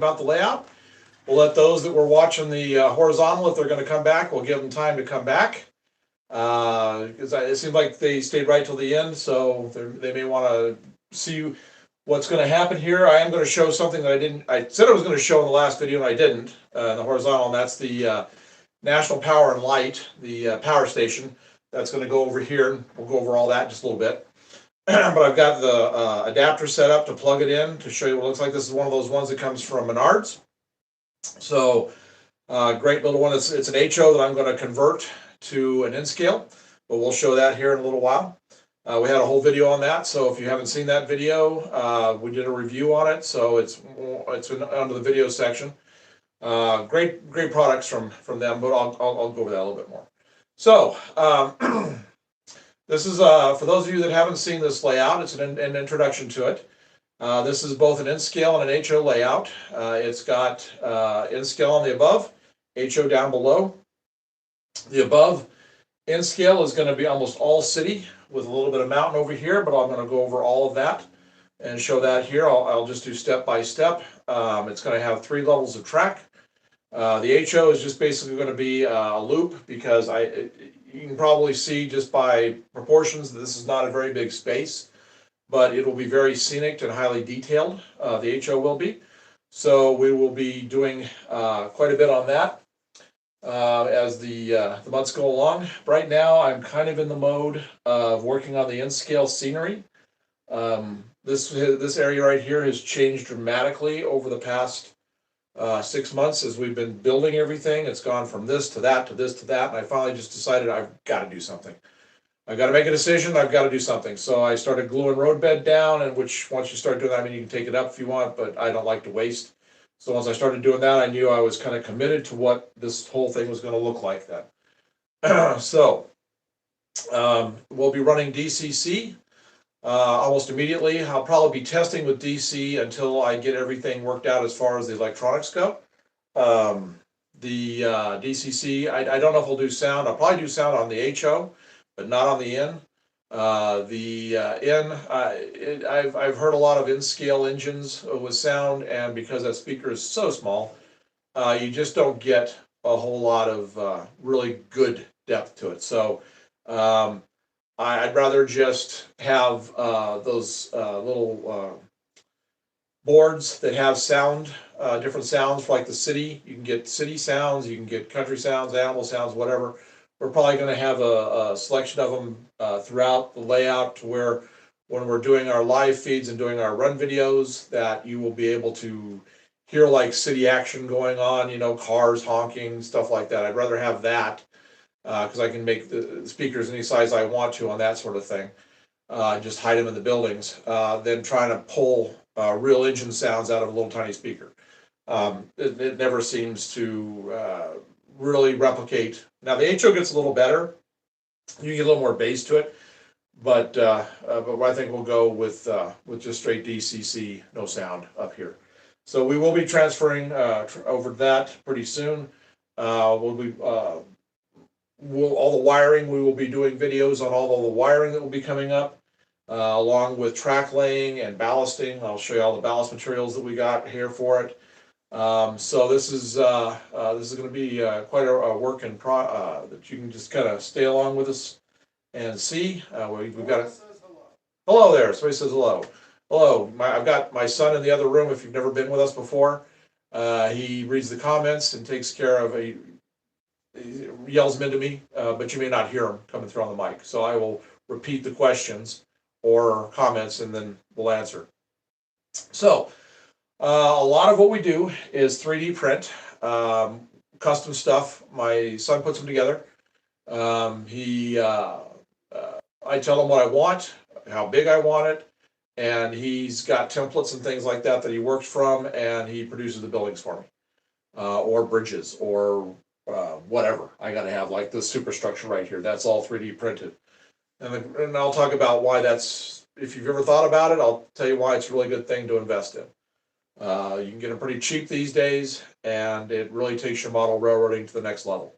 about the layout. We'll let those that were watching the horizontal, if they're going to come back, we'll give them time to come back. Because it seemed like they stayed right till the end, so they may want to see what's going to happen here. I am going to show something that I said I was going to show in the last video and I didn't, in the horizontal, and that's the National Power and Light, the power station. That's going to go over here, and we'll go over all that in just a little bit. But I've got the adapter set up to plug it in to show you what it looks like. This is one of those ones that comes from Menards. So great little one. It's an HO that I'm going to convert to an N-scale, but we'll show that here in a little while. We had a whole video on that, so if you haven't seen that video, we did a review on it, so it's under the video section. Great products from them, but I'll go over that a little bit more. So this is for those of you that haven't seen this layout. It's an introduction to it. This is both an N-scale and an HO layout. It's got N-scale on the above, HO down below. The above N-scale is going to be almost all city with a little bit of mountain over here, but I'm going to go over all of that and show that here. I'll just do step by step. It's going to have 3 levels of track. The HO is just basically going to be a loop because you can probably see just by proportions that this is not a very big space, but it will be very scenic and highly detailed. The HO will be. So we will be doing quite a bit on that as the months go along. Right now, I'm kind of in the mode of working on the N-scale scenery. This area right here has changed dramatically over the past 6 months as we've been building everything. It's gone from this to that to this to that, and I finally just decided I've got to do something. I've got to make a decision. I've got to do something. So I started gluing roadbed down, and which once you start doing that, I mean, you can take it up if you want, but I don't like to waste. So once I started doing that, I knew I was kind of committed to what this whole thing was going to look like then. So we'll be running DCC almost immediately. I'll probably be testing with DC until I get everything worked out as far as the electronics go. The DCC, I don't know if we'll do sound. I'll probably do sound on the HO, but not on the N. I've heard a lot of N-scale engines with sound, and because that speaker is so small, you just don't get a whole lot of really good depth to it. So I'd rather just have those little boards that have sound, different sounds for like the city. You can get city sounds, you can get country sounds, animal sounds, whatever. We're probably going to have a selection of them throughout the layout to where when we're doing our live feeds and doing our run videos that you will be able to hear like city action going on, you know, cars honking, stuff like that. I'd rather have that because I can make the speakers any size I want to on that sort of thing. Just hide them in the buildings than trying to pull real engine sounds out of a little tiny speaker. It never seems to really replicate. Now the HO gets a little better. You get a little more bass to it, but I think we'll go with just straight DCC, no sound up here. So we will be transferring over that pretty soon. We'll be all the wiring. We will be doing videos on all the wiring that will be coming up, along with track laying and ballasting. I'll show you all the ballast materials that we got here for it. So this is going to be quite a work in that you can just kind of stay along with us and see. We've got it. Hello there. Somebody says hello. Hello. I've got my son in the other room. If you've never been with us before, he reads the comments and takes care of. He yells them into me, but you may not hear him coming through on the mic. So I will repeat the questions or comments, and then we'll answer. So. A lot of what we do is 3D print, custom stuff. My son puts them together. I tell him what I want, how big I want it, and he's got templates and things like that that he works from, and he produces the buildings for me, or bridges, or whatever. I got to have like this superstructure right here. That's all 3D printed, and I'll talk about why that's. If you've ever thought about it, I'll tell you why it's a really good thing to invest in. You can get them pretty cheap these days, and it really takes your model railroading to the next level.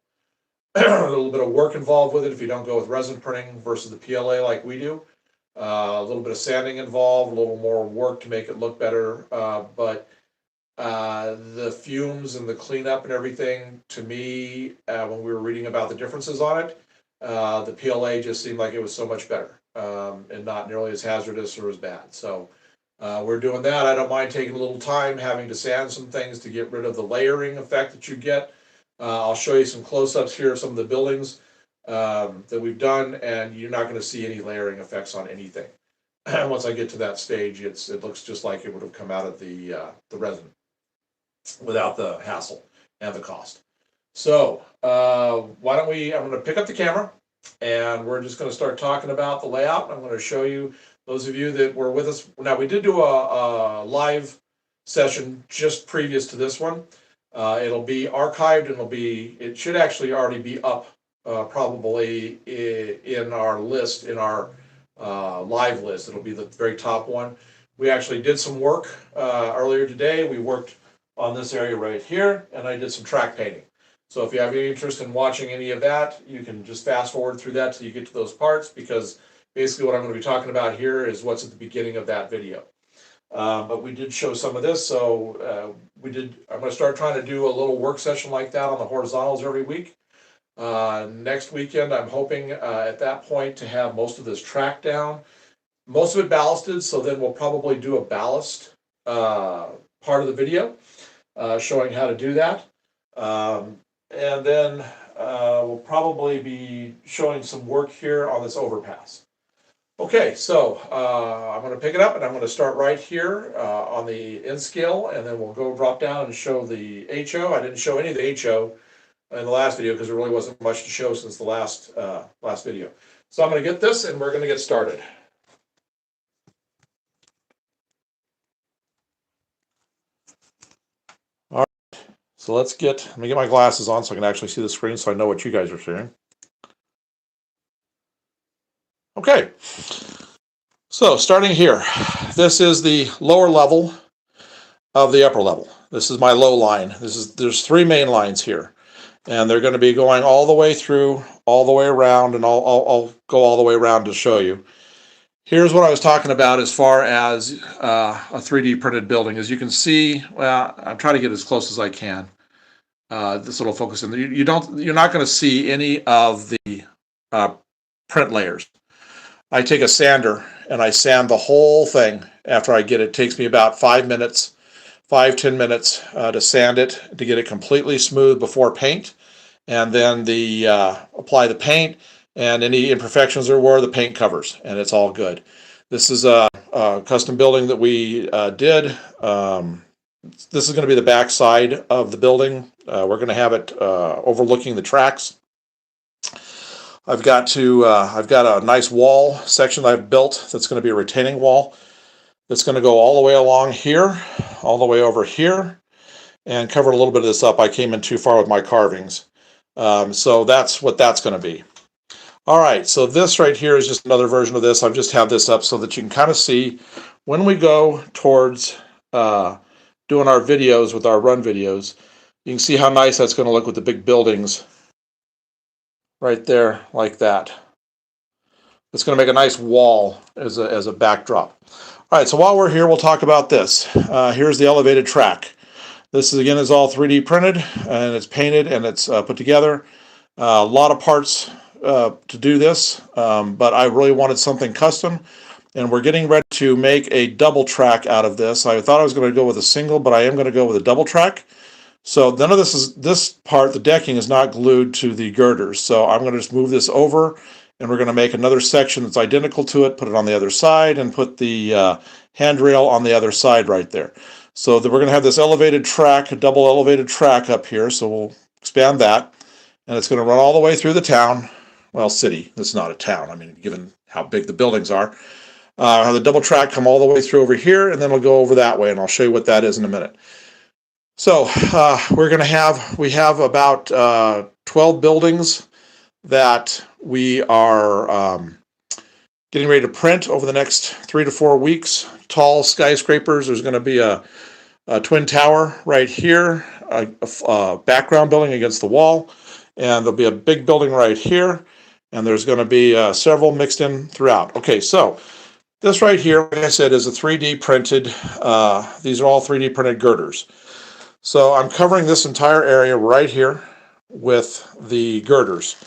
A little bit of work involved with it if you don't go with resin printing versus the PLA like we do. A little bit of sanding involved, a little more work to make it look better, but The fumes and the cleanup and everything, to me, when we were reading about the differences on it, the PLA just seemed like it was so much better, and not nearly as hazardous or as bad. So we're doing that. I don't mind taking a little time having to sand some things to get rid of the layering effect that you get. I'll show you some close-ups here of some of the buildings that we've done, and you're not going to see any layering effects on anything. Once I get to that stage, it looks just like it would have come out of the resin without the hassle and the cost. So why don't we, I'm going to pick up the camera, and we're just going to start talking about the layout. I'm going to show you, those of you that were with us. Now, we did do a live session just previous to this one. It'll be archived, and it should actually already be up probably in our list, in our live list. It'll be the very top one. We actually did some work earlier today. We worked on this area right here, and I did some track painting. So if you have any interest in watching any of that, you can just fast forward through that till you get to those parts, because basically what I'm going to be talking about here is what's at the beginning of that video. But we did show some of this, so I'm going to start trying to do a little work session like that on the horizontals every week. Next weekend, I'm hoping at that point to have most of this track down, most of it ballasted, so then we'll probably do a ballast part of the video showing how to do that. And then we'll probably be showing some work here on this overpass. Okay, so I'm going to pick it up, and I'm going to start right here on the N scale, and then we'll go drop down and show the HO. I didn't show any of the HO in the last video because there really wasn't much to show since the last video. So I'm going to get this, and we're going to get started. All right, so let me get my glasses on so I can actually see the screen so I know what you guys are seeing. Okay, so starting here, this is the lower level of the upper level. This is my low line. There's three main lines here, and they're going to be going all the way through, all the way around, and I'll go all the way around to show you. Here's what I was talking about as far as a 3D printed building. As you can see, well, I'm trying to get as close as I can. This little focus in. You're not going to see any of the print layers. I take a sander and I sand the whole thing after I get it. It takes me about 5 minutes, 5-10 minutes to sand it, to get it completely smooth before paint, and then apply the paint, and any imperfections there were, the paint covers, and it's all good. This is a custom building that we did. This is going to be the back side of the building. We're going to have it overlooking the tracks. I've got a nice wall section that I've built that's going to be a retaining wall that's going to go all the way along here, all the way over here, and cover a little bit of this up. I came in too far with my carvings. So that's what that's going to be. All right, so this right here is just another version of this. I've just had this up so that you can kind of see when we go towards doing our videos with our run videos, you can see how nice that's going to look with the big buildings right there, like that. It's going to make a nice wall as a backdrop. All right, so while we're here, we'll talk about this. Here's the elevated track. This is all 3D printed, and it's painted, and it's put together. A lot of parts to do this, but I really wanted something custom, and we're getting ready to make a double track out of this. I thought I was going to go with a single, but I am going to go with a double track. So none of this part, the decking, is not glued to the girders. So I'm going to just move this over, and we're going to make another section that's identical to it, put it on the other side, and put the handrail on the other side right there. So that we're going to have this elevated track, a double elevated track up here. So we'll expand that, and it's going to run all the way through the town. Well, city. It's not a town. I mean, given how big the buildings are. Have the double track come all the way through over here, and then we'll go over that way, and I'll show you what that is in a minute. So we have about 12 buildings that we are getting ready to print over the next 3 to 4 weeks. Tall skyscrapers. There's going to be a twin tower right here, a background building against the wall, and there'll be a big building right here, and there's going to be several mixed in throughout. Okay, so this right here, like I said, is a 3D printed, these are all 3D printed girders. So I'm covering this entire area right here with the girders.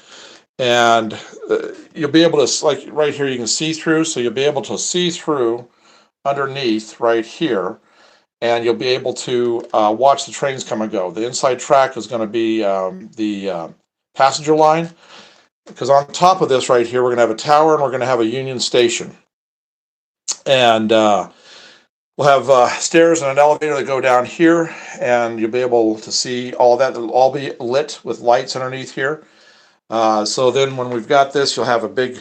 And you'll be able to, like right here, you can see through, so you'll be able to see through underneath right here, and you'll be able to watch the trains come and go. The inside track is going to be the passenger line, because on top of this right here, we're going to have a tower and we're going to have a Union Station. And we'll have stairs and an elevator that go down here, and you'll be able to see all that. It'll all be lit with lights underneath here. So then when we've got this, you'll have a big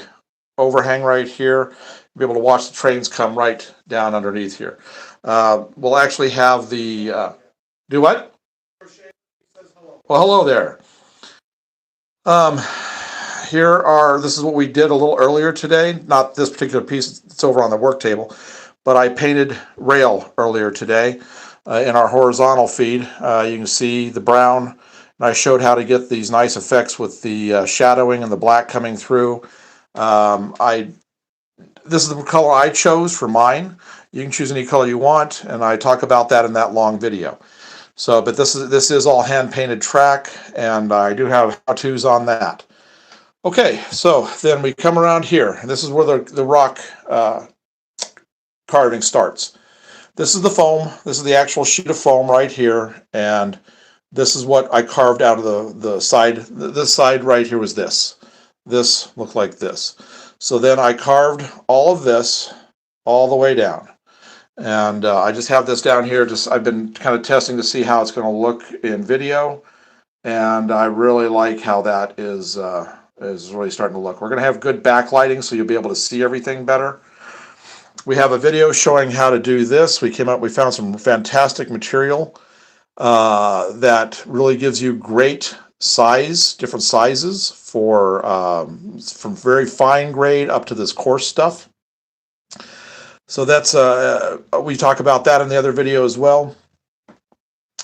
overhang right here. You'll be able to watch the trains come right down underneath here. We'll actually have the, do what? Well, hello there. This is what we did a little earlier today. Not this particular piece, it's over on the work table, but I painted rail earlier today in our horizontal feed. You can see the brown, and I showed how to get these nice effects with the shadowing and the black coming through. This is the color I chose for mine. You can choose any color you want, and I talk about that in that long video. So, but this is all hand painted track, and I do have how-tos on that. Okay, so then we come around here, and this is where the rock carving starts. This is the foam. This is the actual sheet of foam right here, and this is what I carved out of the side. This side right here was this. This looked like this. So then I carved all of this all the way down. And I just have this down here. I've been kind of testing to see how it's going to look in video, and I really like how that is really starting to look. We're going to have good backlighting, so you'll be able to see everything better. We have a video showing how to do this. We found some fantastic material that really gives you great different sizes from very fine grade up to this coarse stuff. So that's we talk about that in the other video as well.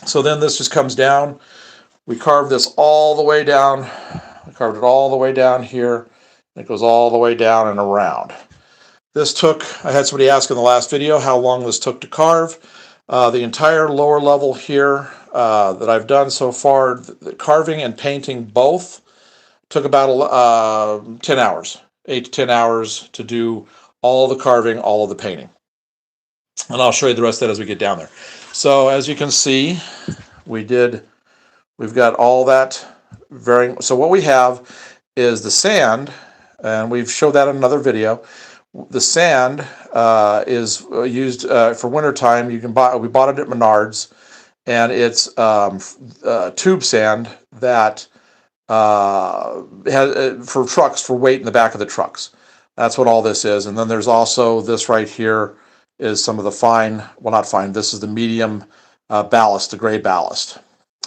So then this just comes down. We carve this all the way down. We carved it all the way down here. It goes all the way down and around. I had somebody ask in the last video how long this took to carve. The entire lower level here that I've done so far, the carving and painting both, took about 10 hours, 8 to 10 hours to do all the carving, all of the painting. And I'll show you the rest of that as we get down there. So as you can see, we've got all that so what we have is the sand, and we've showed that in another video. The sand is used for wintertime. We bought it at Menards, and it's tube sand that has for trucks, for weight in the back of the trucks. That's what all this is. And then there's also this right here is some of the fine, well, not fine, this is the medium ballast, the gray ballast.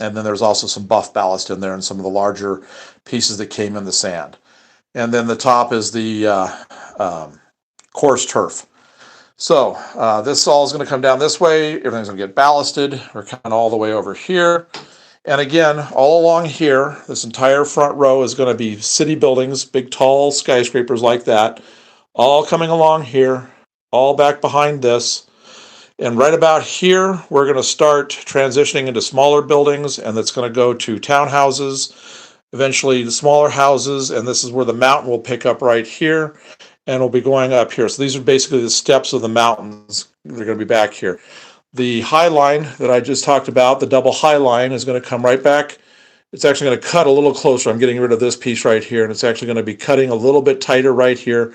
And then there's also some buff ballast in there and some of the larger pieces that came in the sand. And then the top is the coarse turf. So this all is going to come down this way. Everything's going to get ballasted. We're coming all the way over here. And again, all along here, this entire front row is going to be city buildings, big tall skyscrapers like that, all coming along here, all back behind this. And right about here, we're going to start transitioning into smaller buildings, and that's going to go to townhouses, eventually the smaller houses, and this is where the mountain will pick up right here, and we'll be going up here. So these are basically the steps of the mountains. They're going to be back here. The high line that I just talked about, the double high line, is going to come right back. It's actually going to cut a little closer. I'm getting rid of this piece right here, and it's actually going to be cutting a little bit tighter right here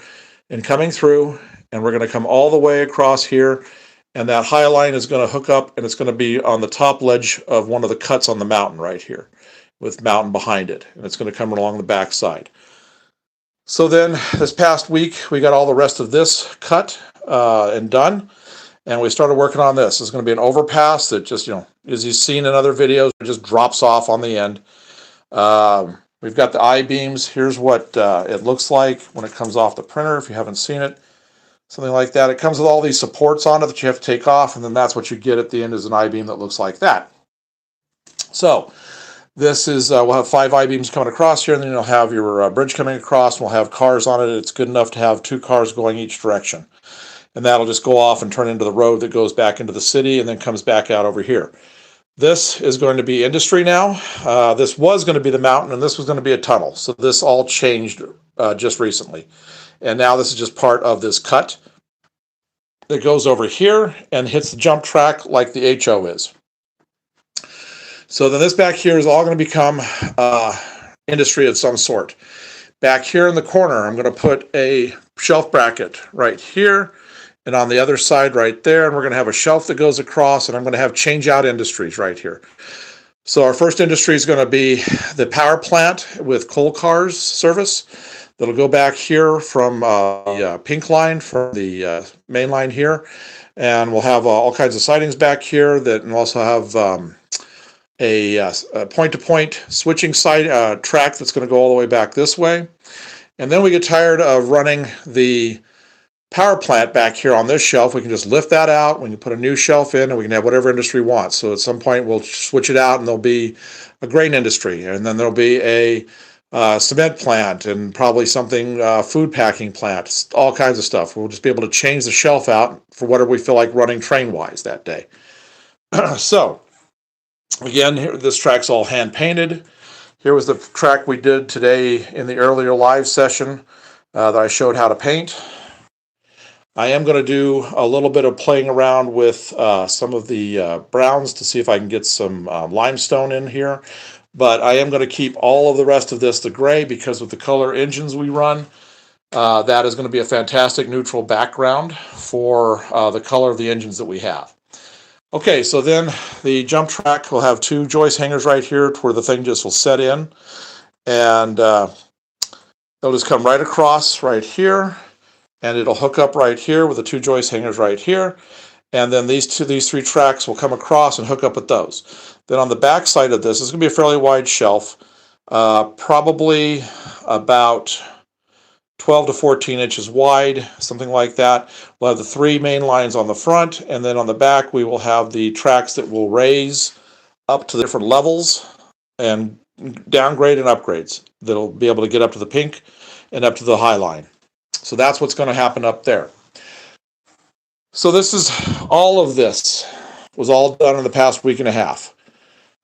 and coming through, and we're going to come all the way across here. And that high line is going to hook up, and it's going to be on the top ledge of one of the cuts on the mountain right here with mountain behind it. And it's going to come along the back side. So then this past week, we got all the rest of this cut and done. And we started working on this. It's going to be an overpass that just, as you've seen in other videos, it just drops off on the end. We've got the I-beams. Here's what it looks like when it comes off the printer, if you haven't seen it. Something like that. It comes with all these supports on it that you have to take off, and then that's what you get at the end is an I-beam that looks like that. So this is, we'll have 5 I-beams coming across here, and then you'll have your bridge coming across, and we'll have cars on it. It's good enough to have 2 cars going each direction. And that'll just go off and turn into the road that goes back into the city and then comes back out over here. This is going to be industry now. This was going to be the mountain, and this was going to be a tunnel. So this all changed just recently. And now this is just part of this cut that goes over here and hits the jump track like the HO is. So then this back here is all going to become industry of some sort. Back here in the corner, I'm going to put a shelf bracket right here, and on the other side right there, and we're going to have a shelf that goes across, and I'm going to have change out industries right here. So our first industry is going to be the power plant with coal cars service. That'll go back here from the pink line, from the main line here, and we'll have all kinds of sidings back here that, and also have a point-to-point switching side track that's going to go all the way back this way. And then we get tired of running the power plant back here on this shelf. We can just lift that out. We can put a new shelf in, and we can have whatever industry wants. So at some point we'll switch it out, and there'll be a grain industry, and then there'll be a cement plant, and probably something food packing plant, all kinds of stuff. We'll just be able to change the shelf out for whatever we feel like running train-wise that day. So again, here, this track's all hand painted. Here was the track we did today in the earlier live session that I showed how to paint. I am going to do a little bit of playing around with some of the browns to see if I can get some limestone in here. But I am going to keep all of the rest of this the gray, because with the color engines we run, that is going to be a fantastic neutral background for the color of the engines that we have. Okay, so then the jump track will have two joist hangers right here to where the thing just will set in. And they'll just come right across right here, and it'll hook up right here with the two joist hangers right here. And then these three tracks will come across and hook up with those. Then on the back side of this is going to be a fairly wide shelf, probably about 12 to 14 inches wide, something like that. We'll have the three main lines on the front, and then on the back we will have the tracks that will raise up to the different levels and downgrade and upgrades that'll be able to get up to the pink and up to the high line. So that's what's going to happen up there. So this is all of this was all done in the past week and a half.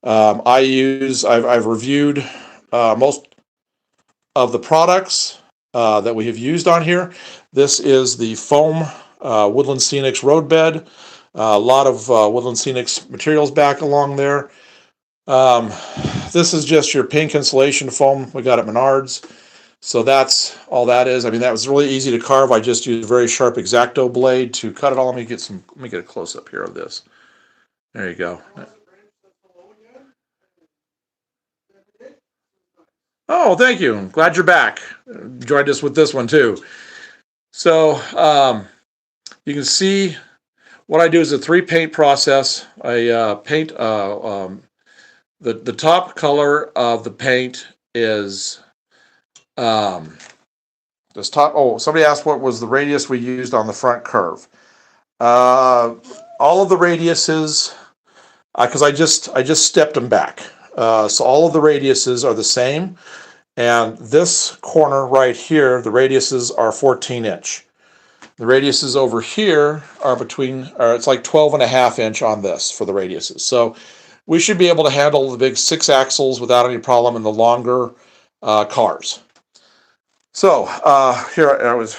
I've reviewed most of the products that we have used on here. This is the foam Woodland Scenics roadbed. A lot of Woodland Scenics materials back along there. This is just your pink insulation foam we got at Menards. So that's all that is. I mean, that was really easy to carve. I just used a very sharp X-Acto blade to cut it all. Let me get a close up here of this. There you go. Oh, thank you. I'm glad you're back. Enjoyed us with this one too. So you can see what I do is a 3-paint process. I paint the top color of the paint is this top. Oh, somebody asked what was the radius we used on the front curve. All of the radiuses, because I just stepped them back. So all of the radiuses are the same. And this corner right here, the radiuses are 14-inch. The radiuses over here are it's like 12.5-inch on this for the radiuses. So we should be able to handle the big 6 axles without any problem in the longer cars. So here I was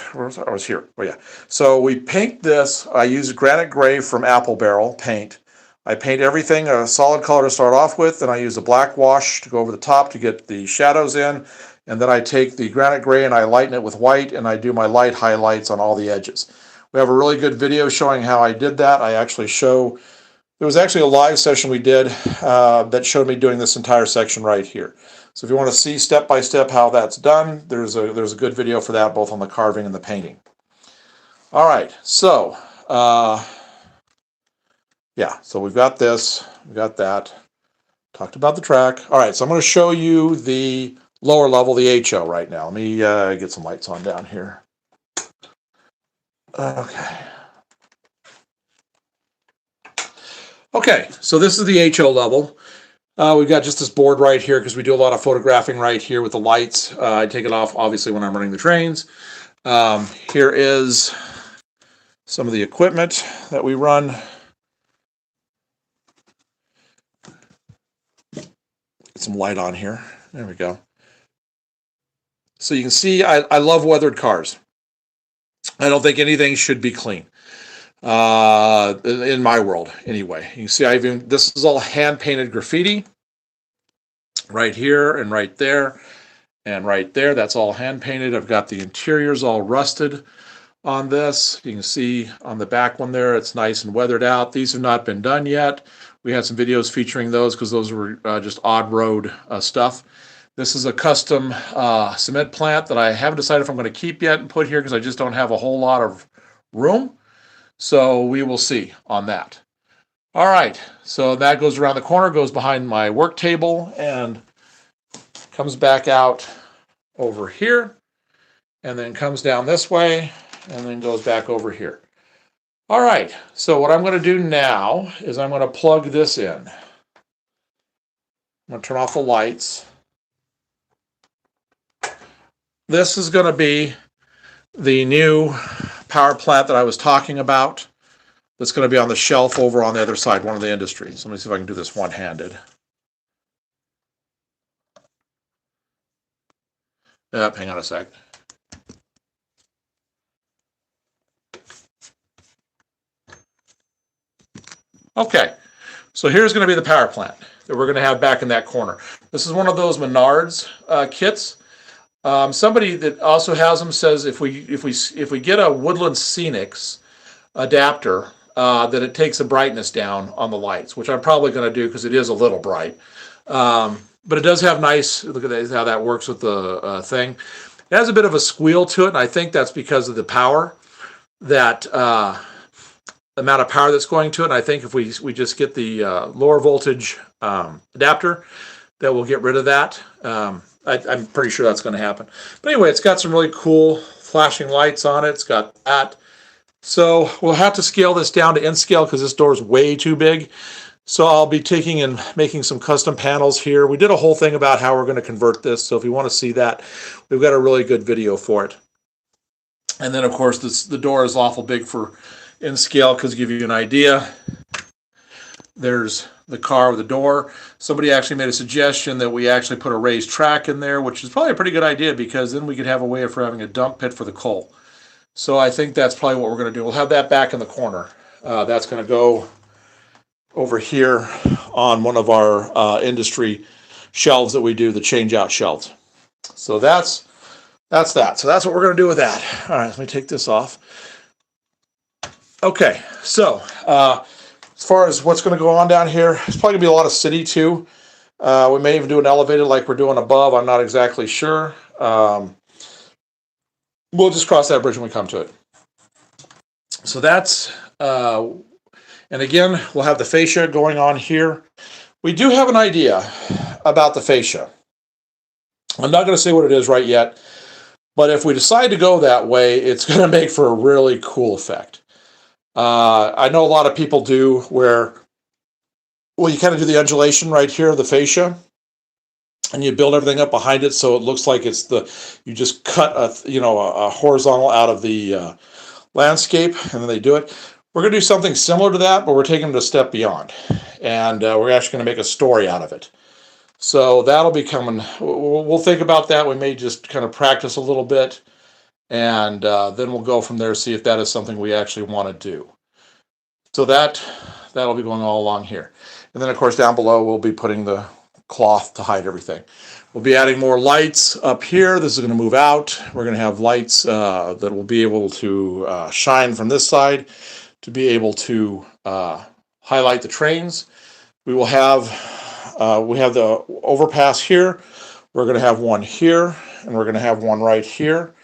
here. Oh yeah. So we paint this. I use granite gray from Apple Barrel paint. I paint everything a solid color to start off with, then I use a black wash to go over the top to get the shadows in, and then I take the granite gray and I lighten it with white, and I do my light highlights on all the edges. We have a really good video showing how I did that. There was actually a live session we did that showed me doing this entire section right here. So if you want to see step by step how that's done, there's a good video for that, both on the carving and the painting. All right, so yeah, so we've got this, we've got that. Talked about the track. All right, so I'm going to show you the lower level, the HO right now. Let me get some lights on down here. Okay. Okay, so this is the HO level. We've got just this board right here because we do a lot of photographing right here with the lights. I take it off, obviously, when I'm running the trains. Here is some of the equipment that we run. some light on here. There we go. So you can see I love weathered cars. I don't think anything should be clean. In my world, anyway. You can see this is all hand-painted graffiti. Right here and right there and right there. That's all hand-painted. I've got the interiors all rusted on this. You can see on the back one there, it's nice and weathered out. These have not been done yet. We had some videos featuring those because those were just odd road stuff. This is a custom cement plant that I haven't decided if I'm going to keep yet and put here because I just don't have a whole lot of room. So we will see on that. All right, so that goes around the corner, goes behind my work table, and comes back out over here, and then comes down this way, and then goes back over here. All right, so what I'm going to do now is I'm going to plug this in. I'm going to turn off the lights. This is going to be the new power plant that I was talking about. That's going to be on the shelf over on the other side, one of the industries. Let me see if I can do this one-handed. Hang on a sec. Okay, so here's going to be the power plant that we're going to have back in that corner. This is one of those Menards kits. Somebody that also has them says if we get a Woodland Scenics adapter, that it takes the brightness down on the lights, which I'm probably going to do because it is a little bright. But it does have nice, look at that, how that works with the thing. It has a bit of a squeal to it, and I think that's because of the power, that amount of power that's going to it. And I think if we just get the lower voltage adapter, that will get rid of that. I'm pretty sure that's going to happen. But anyway, it's got some really cool flashing lights on it. It's got that. So we'll have to scale this down to N scale because this door is way too big. So I'll be taking and making some custom panels here. We did a whole thing about how we're going to convert this. So if you want to see that, we've got a really good video for it. And then, of course, the door is awful big for N scale because to give you an idea, there's the car with the door. Somebody actually made a suggestion that we actually put a raised track in there, which is probably a pretty good idea because then we could have a way of having a dump pit for the coal. So I think that's probably what we're going to do. We'll have that back in the corner. That's going to go over here on one of our industry shelves that we do, the change out shelves. So that's that. So that's what we're going to do with that. All right, let me take this off. Okay, so as far as what's going to go on down here, it's probably going to be a lot of city too. We may even do an elevated like we're doing above. I'm not exactly sure. We'll just cross that bridge when we come to it. So that's, and again, we'll have the fascia going on here. We do have an idea about the fascia. I'm not going to say what it is right yet, but if we decide to go that way, it's going to make for a really cool effect. I know a lot of people do where, well, you kind of do the undulation right here, the fascia, and you build everything up behind it so it looks like it's you just cut a horizontal out of the landscape, and then they do it. We're going to do something similar to that, but we're taking it a step beyond, and we're actually going to make a story out of it. So that'll be coming. We'll think about that. We may just kind of practice a little bit, and then we'll go from there, see if that is something we actually want to do. So that'll be going all along here. And then, of course, down below, we'll be putting the cloth to hide everything. We'll be adding more lights up here. This is going to move out. We're going to have lights that will be able to shine from this side to be able to highlight the trains. We will have we have the overpass here. We're going to have one here, and we're going to have one right here,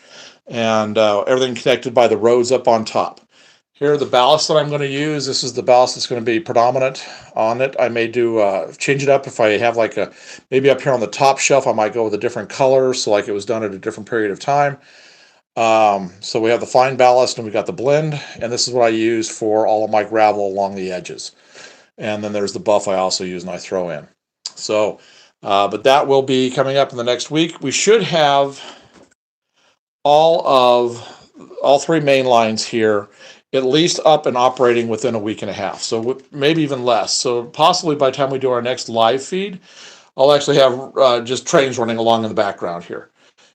and everything connected by the roads up on top. Here, the ballast that I'm going to use, this is the ballast that's going to be predominant on it. I may do change it up if I have like maybe up here on the top shelf, I might go with a different color, so like it was done at a different period of time. So we have the fine ballast and we got the blend, and this is what I use for all of my gravel along the edges. And then there's the buff I also use and I throw in. So, but that will be coming up in the next week. We should have all three main lines here at least up and operating within a week and a half. So maybe even less. So possibly by the time we do our next live feed, I'll actually have just trains running along in the background here.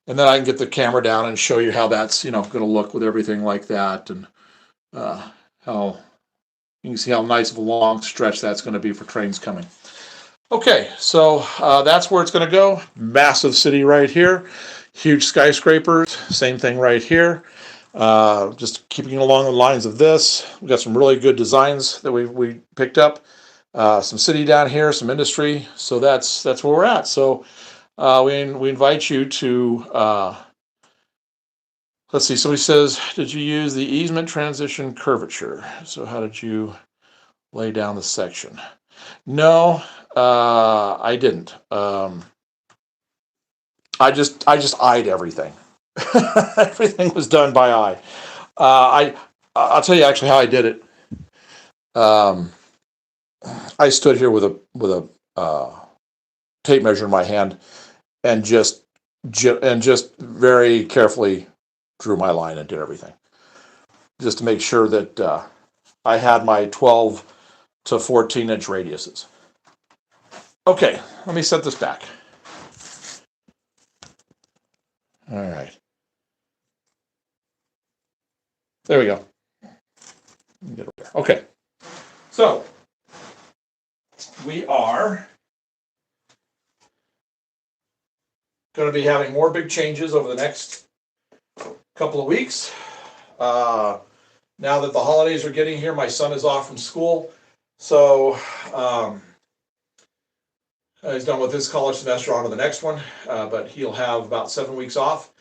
And then I can get the camera down and show you how that's, going to look with everything like that, and how you can see how nice of a long stretch that's going to be for trains coming. Okay, so that's where it's going to go. Massive city right here. Huge skyscrapers. Same thing right here. Just keeping along the lines of this. We've got some really good designs that we picked up. Some city down here, some industry. So that's where we're at. So we invite you to, let's see, somebody says, did you use the easement transition curvature? So how did you lay down the section? No, I didn't. I just eyed everything. Everything was done by eye. I'll tell you actually how I did it. I stood here with a tape measure in my hand and just very carefully drew my line and did everything, just to make sure that I had my 12 to 14-inch radiuses. Okay, let me set this back. All right. There we go. Okay. So we are going to be having more big changes over the next couple of weeks. Now that the holidays are getting here, my son is off from school. So he's done with his college semester, on to the next one, but he'll have about 7 weeks off.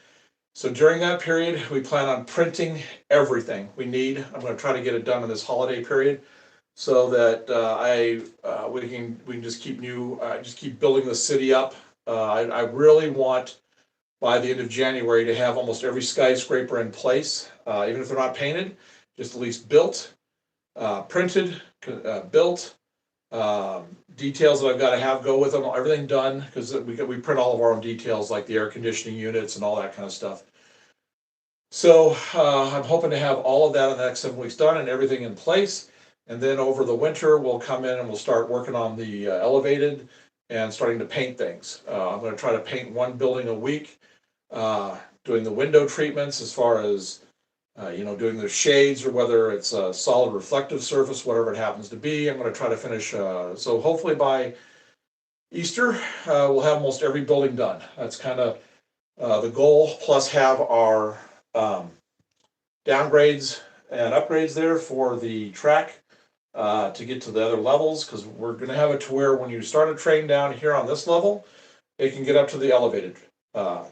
So during that period, we plan on printing everything we need. I'm going to try to get it done in this holiday period, so that we can just keep building the city up. I really want, by the end of January, to have almost every skyscraper in place, even if they're not painted, just at least built, printed, built. Details that I've got to have go with them, everything done, because we print all of our own details, like the air conditioning units and all that kind of stuff. So I'm hoping to have all of that in the next 7 weeks done and everything in place. And then over the winter, we'll come in and we'll start working on the elevated and starting to paint things. I'm going to try to paint one building a week, doing the window treatments as far as doing the shades, or whether it's a solid reflective surface, whatever it happens to be. I'm going to try to finish. So hopefully by Easter, we'll have almost every building done. That's kind of the goal, plus have our downgrades and upgrades there for the track to get to the other levels, because we're going to have it to where when you start a train down here on this level, it can get up to the elevated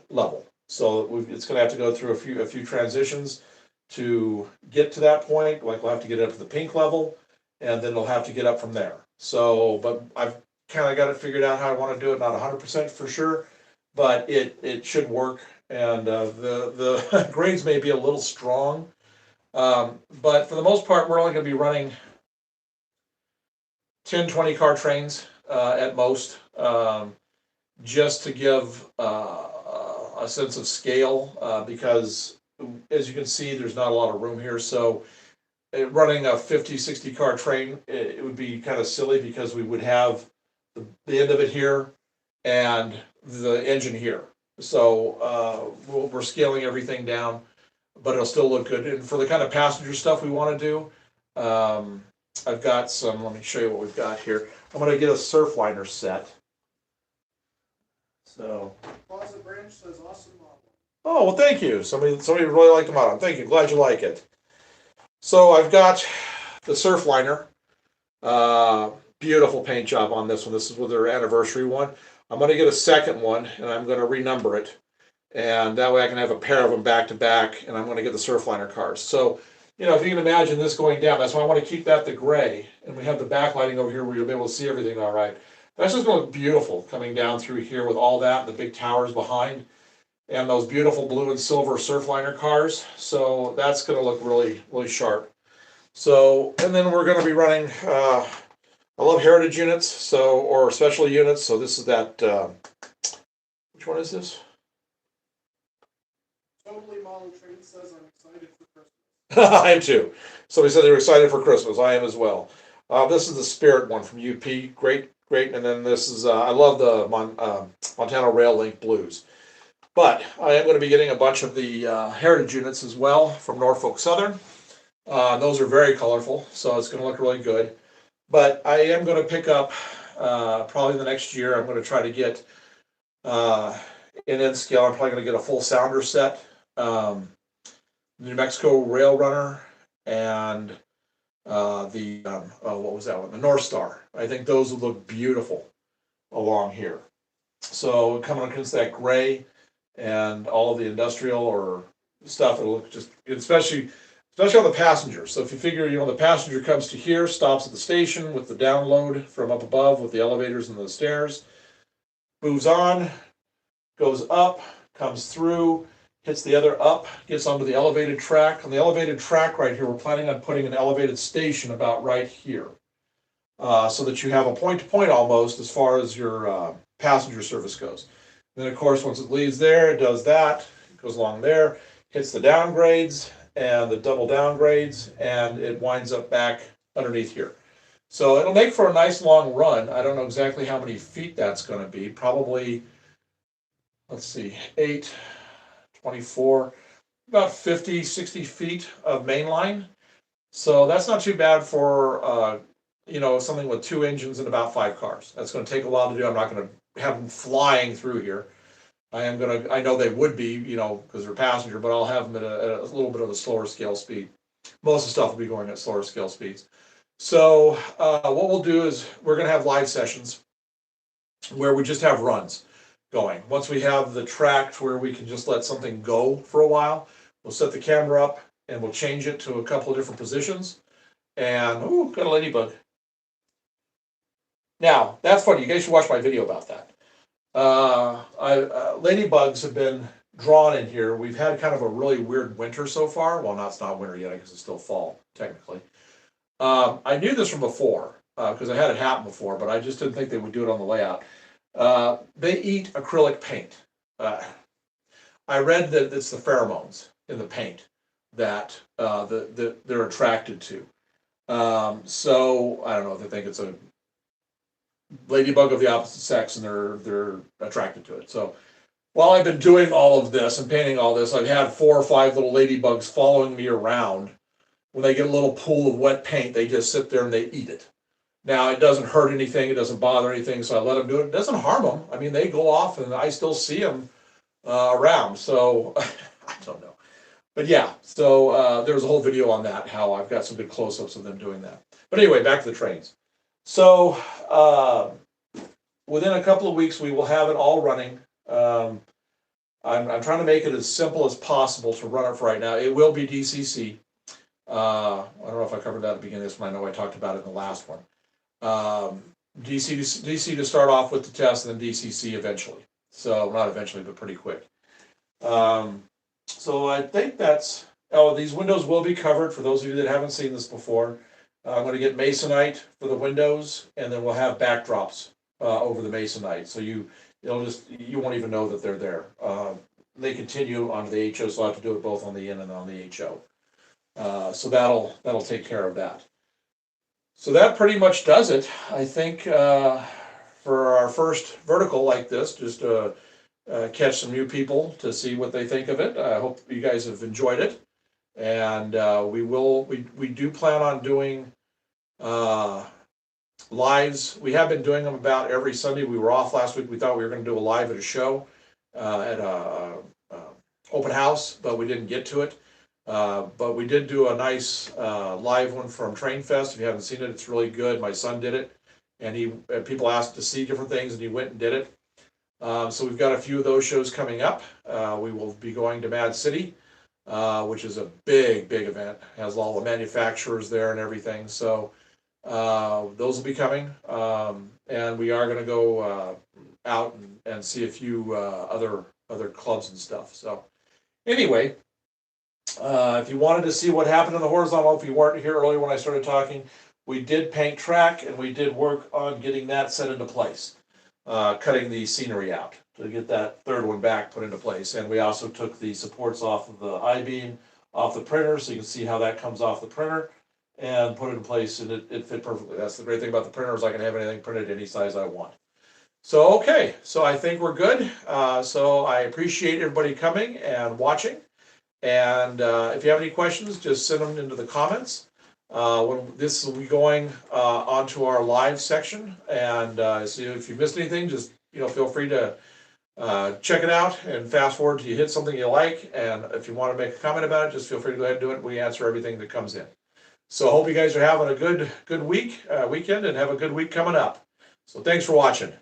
level. So it's going to have to go through a few transitions to get to that point. Like, we'll have to get up to the pink level, and then we'll have to get up from there. So, but I've kind of got it figured out how I want to do it. Not 100% for sure, but it should work. And the grades may be a little strong, but for the most part, we're only going to be running 10, 20 car trains at most, just to give a sense of scale, because as you can see, there's not a lot of room here. So running a 50, 60 car train, it would be kind of silly, because we would have the end of it here and the engine here. So we're scaling everything down, but it'll still look good. And for the kind of passenger stuff we want to do, I've got some, let me show you what we've got here. I'm going to get a Surfliner set. So. Closet Branch says awesome model. Oh, well, thank you. Somebody really liked the model. Thank you. Glad you like it. So I've got the Surfliner. Beautiful paint job on this one. This is with their anniversary one. I'm going to get a second one, and I'm going to renumber it. And that way I can have a pair of them back to back, and I'm going to get the Surfliner cars. So, if you can imagine this going down, that's why I want to keep that the gray. And we have the backlighting over here where you'll be able to see everything all right. That's just going to look beautiful coming down through here with all that, the big towers behind, and those beautiful blue and silver Surfliner cars. So that's going to look really, really sharp. So, and then we're going to be running, I love heritage units, or special units. So this is that, which one is this? Totally Model Train says I'm excited for Christmas. I am too. Somebody said they were excited for Christmas. I am as well. This is the Spirit one from UP. Great great. And then this is, I love the Montana Rail Link Blues. But I am going to be getting a bunch of the Heritage units as well from Norfolk Southern. Those are very colorful, so it's going to look really good. But I am going to pick up, probably the next year, I'm going to try to get, in N-scale, I'm probably going to get a full sounder set. New Mexico Rail Runner and what was that one? The North Star. I think those would look beautiful along here. So coming against that gray and all of the industrial or stuff, it'll look just, especially on the passenger. So if you figure, the passenger comes to here, stops at the station with the download from up above with the elevators and the stairs, moves on, goes up, comes through, hits the other up, gets onto the elevated track. On the elevated track right here, we're planning on putting an elevated station about right here. So that you have a point-to-point almost as far as your passenger service goes. Then, of course, once it leaves there, it does that, it goes along there, hits the downgrades and the double downgrades, and it winds up back underneath here. So it'll make for a nice long run. I don't know exactly how many feet that's going to be. Probably, let's see, 8, 24, about 50, 60 feet of main line. So that's not too bad for, something with 2 engines and about 5 cars. That's going to take a while to do. I'm not going to have them flying through here. I know they would be, because they're passenger, but I'll have them at a little bit of a slower scale speed. Most of the stuff will be going at slower scale speeds. So what we'll do is we're going to have live sessions where we just have runs going. Once we have the track where we can just let something go for a while, we'll set the camera up and we'll change it to a couple of different positions. And, got a ladybug. Now, that's funny. You guys should watch my video about that. Ladybugs have been drawn in here. We've had kind of a really weird winter so far. Well, it's not winter yet because it's still fall, technically. I knew this from before because I had it happen before, but I just didn't think they would do it on the layout. They eat acrylic paint. I read that it's the pheromones in the paint that they're attracted to. So I don't know if they think it's a ladybug of the opposite sex and they're attracted to it. So while I've been doing all of this and painting all this, I've had 4 or 5 little ladybugs following me around. When they get a little pool of wet paint, they just sit there and they eat it. Now, it doesn't hurt anything, it doesn't bother anything, so I let them do it. It doesn't harm them. I mean, they go off and I still see them around, so I don't know. But yeah, so there was a whole video on that, how I've got some good close-ups of them doing that. But anyway, back to the trains. So within a couple of weeks, we will have it all running. I'm trying to make it as simple as possible to run it for right now. It will be DCC. I don't know if I covered that at the beginning of this one. I know I talked about it in the last one. DC to start off with the test, and then DCC eventually. So not eventually, but pretty quick. So I think that's. Oh, these windows will be covered for those of you that haven't seen this before. I'm going to get masonite for the windows, and then we'll have backdrops over the masonite, so you won't even know that they're there. They continue onto the HO, so I have to do it both on the in and on the HO. So that'll take care of that. So that pretty much does it. I think for our first vertical like this, just to catch some new people to see what they think of it. I hope you guys have enjoyed it, and we do plan on doing lives. We have been doing them about every Sunday. We were off last week. We thought we were going to do a live at a show at a open house, but we didn't get to it. But we did do a nice live one from Train Fest. If you haven't seen it, it's really good. My son did it, and people asked to see different things, and he went and did it. So we've got a few of those shows coming up. We will be going to Mad City, which is a big event. It has all the manufacturers there and everything. So those will be coming, and we are going to go out and see a few other clubs and stuff. So anyway. If you wanted to see what happened in the horizontal, if you weren't here earlier when I started talking, we did paint track and we did work on getting that set into place, cutting the scenery out to get that third one back put into place. And we also took the supports off of the I-beam off the printer, so you can see how that comes off the printer. and put it in place, and it fit perfectly. That's the great thing about the printer, is I can have anything printed any size I want. So, okay, so I think we're good. So I appreciate everybody coming and watching. And if you have any questions, just send them into the comments. This will be going onto our live section, and so if you missed anything, just feel free to check it out and fast forward till you hit something you like. And if you want to make a comment about it, just feel free to go ahead and do it. We answer everything that comes in. So I hope you guys are having a good weekend, and have a good week coming up. So thanks for watching.